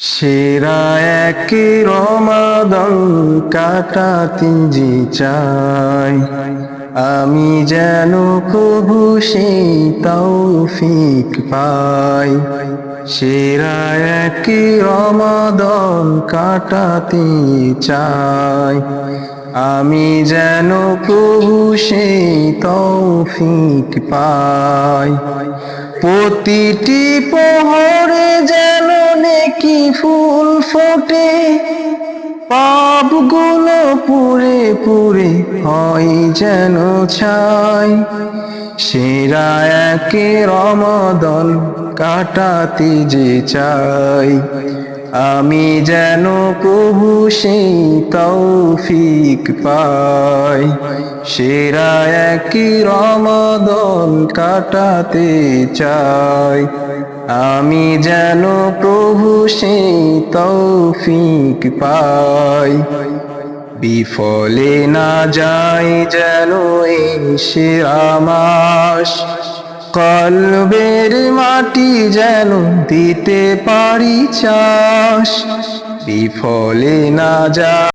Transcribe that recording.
সেরা এক রমাদান কাটাতে যে চাই, আমি যেন প্রভু সেই তৌফিক পাই। সেরা এক রমাদান কাটাতে চাই, আমি যেন প্রভু সেই তৌফিক পাই। প্রতিটি প্রহরে যেন নেকি ফুল ফোটে, পাপগুলো পুরে পুরে হয় যেন ছাই। সেরা এক রমাদান কাটাতে যে চাই, আমি যেন প্রভু সেই তৌফিক পাই। সেরা এক রমাদান কাটাতে চাই, আমি যেন প্রভু সেই তৌফিক পাই। বিফলে না যায় যেন এই সেরা মাস, কলবের মাটি যেন দিতে পারি চাষ। বিফলে না যায়